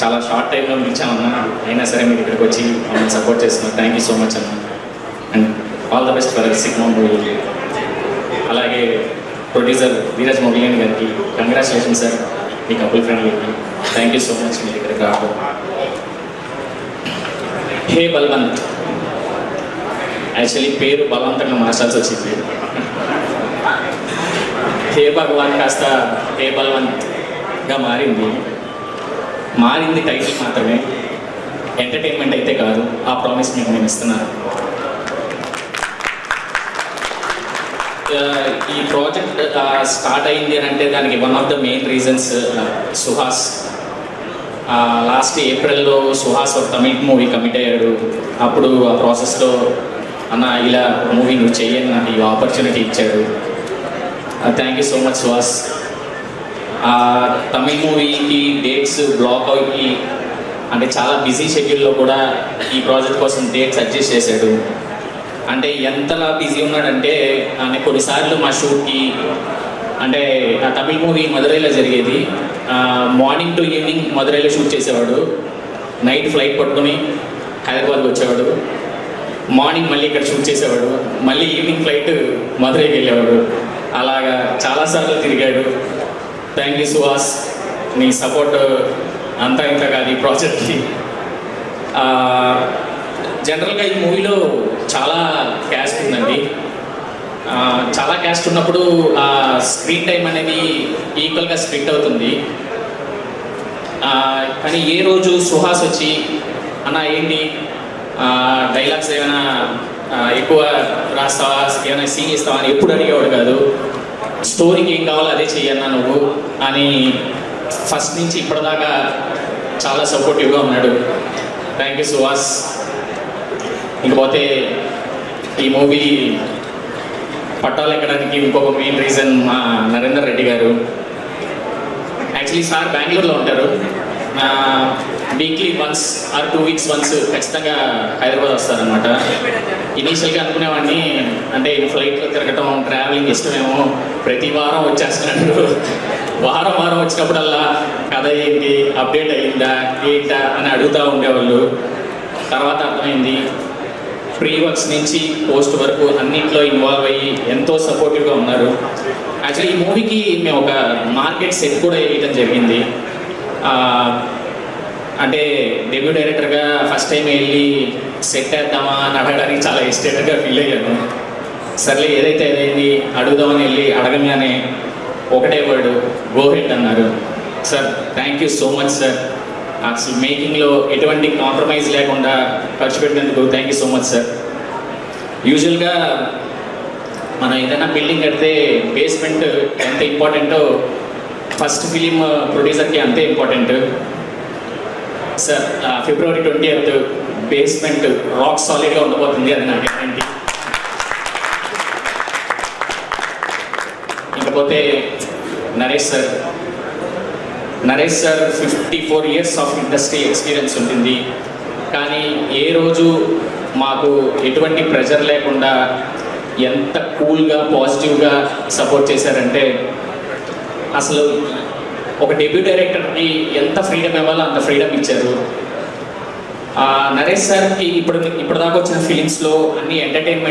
చాలా షార్ట్ టైంలో పిలిచామన్నా, అయినా సరే మీరు ఇక్కడికి వచ్చి మమ్మల్ని సపోర్ట్ చేస్తున్నారు. థ్యాంక్ యూ సో మచ్ అన్న. And all the best for cinema movie. అలాగే ప్రొడ్యూసర్ ధీరజ్ మొగిలియన్ గారికి కంగ్రాచులేషన్ సార్, మీ కపుల్ ఫ్రెండ్లీకి. థ్యాంక్ యూ సో మచ్ మీరు ఇక్కడికి రావడం. హే బల్వంత్, యాక్చువల్లీ పేరు బలవంతంగా మార్చాల్సి వచ్చింది. హే భగవాన్ కాస్త హే బల్వంత్గా మారింది టైటిల్ మాత్రమే, ఎంటర్టైన్మెంట్ అయితే కాదు. ఆ ప్రామిస్ మీకు నేను ఇస్తున్నాను. ఈ ప్రాజెక్ట్ స్టార్ట్ అయింది అని అంటే దానికి one of the main reasons Suhas. Last ఏప్రిల్లో సుహాస్ ఒక తమిళ్ మూవీ కమిట్ అయ్యాడు. అప్పుడు ఆ ప్రాసెస్లో అన్న ఇలా మూవీ నువ్వు చెయ్యని నాకు ఈ ఆపర్చునిటీ ఇచ్చాడు. Thank you so much Suhas. Tamil మూవీకి డేట్స్ బ్లాక్ అయ్యి అంటే చాలా బిజీ షెడ్యూల్లో కూడా ఈ ప్రాజెక్ట్ కోసం డేట్స్ అడ్జస్ట్ చేశాడు. అంటే ఎంతలా బిజీ ఉన్నాడంటే కొన్నిసార్లు మా షూట్కి అంటే ఆ తమిళ్ మూవీ మదురైలో జరిగేది. మార్నింగ్ టు ఈవినింగ్ మదురైలో షూట్ చేసేవాడు. నైట్ ఫ్లైట్ పట్టుకొని హైదరాబాద్కి వచ్చేవాడు. మార్నింగ్ మళ్ళీ ఇక్కడ షూట్ చేసేవాడు. మళ్ళీ ఈవినింగ్ ఫ్లైట్ మదురైకి వెళ్ళేవాడు. అలాగా చాలాసార్లు తిరిగాడు. థ్యాంక్ యూ సుహాస్, నీ సపోర్ట్ అంతా ఇంత కాదు ఈ ప్రాజెక్ట్కి. జనరల్గా ఈ మూవీలో చాలా క్యాస్ట్ ఉందండి. చాలా క్యాస్ట్ ఉన్నప్పుడు స్క్రీన్ టైం అనేది ఈక్వల్గా స్ప్లిట్ అవుతుంది. కానీ ఏ రోజు సుహాస్ వచ్చి అన్న ఏంటి డైలాగ్స్ ఏమైనా ఎక్కువ రాస్తావా, ఏమైనా సీన్ ఇస్తావా అని ఎప్పుడు అడిగేవాడు కాదు. స్టోరీకి ఏం కావాలో అదే చెయ్యన్నా నువ్వు అని ఫస్ట్ నుంచి ఇప్పటిదాకా చాలా సపోర్టివ్గా ఉన్నాడు. Thank you Suhas. ఇంకపోతే ఈ మూవీ పట్టాలెక్కడానికి ఇంకొక మెయిన్ రీజన్ మా నరేందర్ రెడ్డి గారు. యాక్చువల్లీ సార్ బెంగళూరులో ఉంటారు. Weekly once or 2 weeks once ఖచ్చితంగా హైదరాబాద్ వస్తారనమాట. ఇనీషియల్గా అనుకునేవాడిని అంటే ఫ్లైట్లో తిరగటం ట్రావెలింగ్ ఇష్టమేమో, ప్రతి వారం వచ్చేస్తున్నాడు. వారం వచ్చినప్పుడల్లా కథ ఏంటి, అప్డేట్ అయ్యిందా ఏంటా అని అడుగుతూ ఉండేవాళ్ళు. తర్వాత అర్థమైంది ప్రీ వర్క్స్ నుంచి పోస్ట్ వరకు అన్నింటిలో ఇన్వాల్వ్ అయ్యి ఎంతో సపోర్టివ్గా ఉన్నారు. యాక్చువల్లీ ఈ మూవీకి మేము ఒక మార్కెట్ సెట్ కూడా వేయడం జరిగింది. అంటే డెబ్యూ డైరెక్టర్గా ఫస్ట్ టైం వెళ్ళి సెట్ వేద్దామా అని అడగడానికి చాలా ఎక్సైటెడ్గా ఫీల్ అయ్యాను. సర్లే ఏదైతే ఏదైంది అడుగుదామని వెళ్ళి అడగగానే ఒకటే వర్డ్ గో హెడ్ అన్నారు. Sir thank you so much sir. అసలు మేకింగ్లో ఎటువంటి కాంప్రమైజ్ లేకుండా ఖర్చు పెట్టినందుకు thank you so much sir. యూజువల్గా మనం ఏదైనా బిల్డింగ్ కడితే బేస్మెంట్ ఎంత ఇంపార్టెంటో ఫస్ట్ ఫిలిం ప్రొడ్యూసర్కి అంతే important sir. February 20th basement rock సాలిడ్గా ఉండబోతుంది, అది నాకు గ్యారంటీ. ఇకపోతే Naresh sir 54 years of industry experience ఉంటుంది. కానీ ఏ రోజు మాకు ఎటువంటి ప్రెషర్ లేకుండా ఎంత కూల్గా పాజిటివ్గా సపోర్ట్ చేశారంటే అసలు ఒక డెబ్యూ డైరెక్టర్కి ఎంత ఫ్రీడమ్ ఇవ్వాలో అంత ఫ్రీడమ్ ఇచ్చారు. నరేష్ సార్కి ఇప్పటిదాకా వచ్చిన ఫిలిమ్స్లో అన్ని ఎంటర్టైన్మెంట్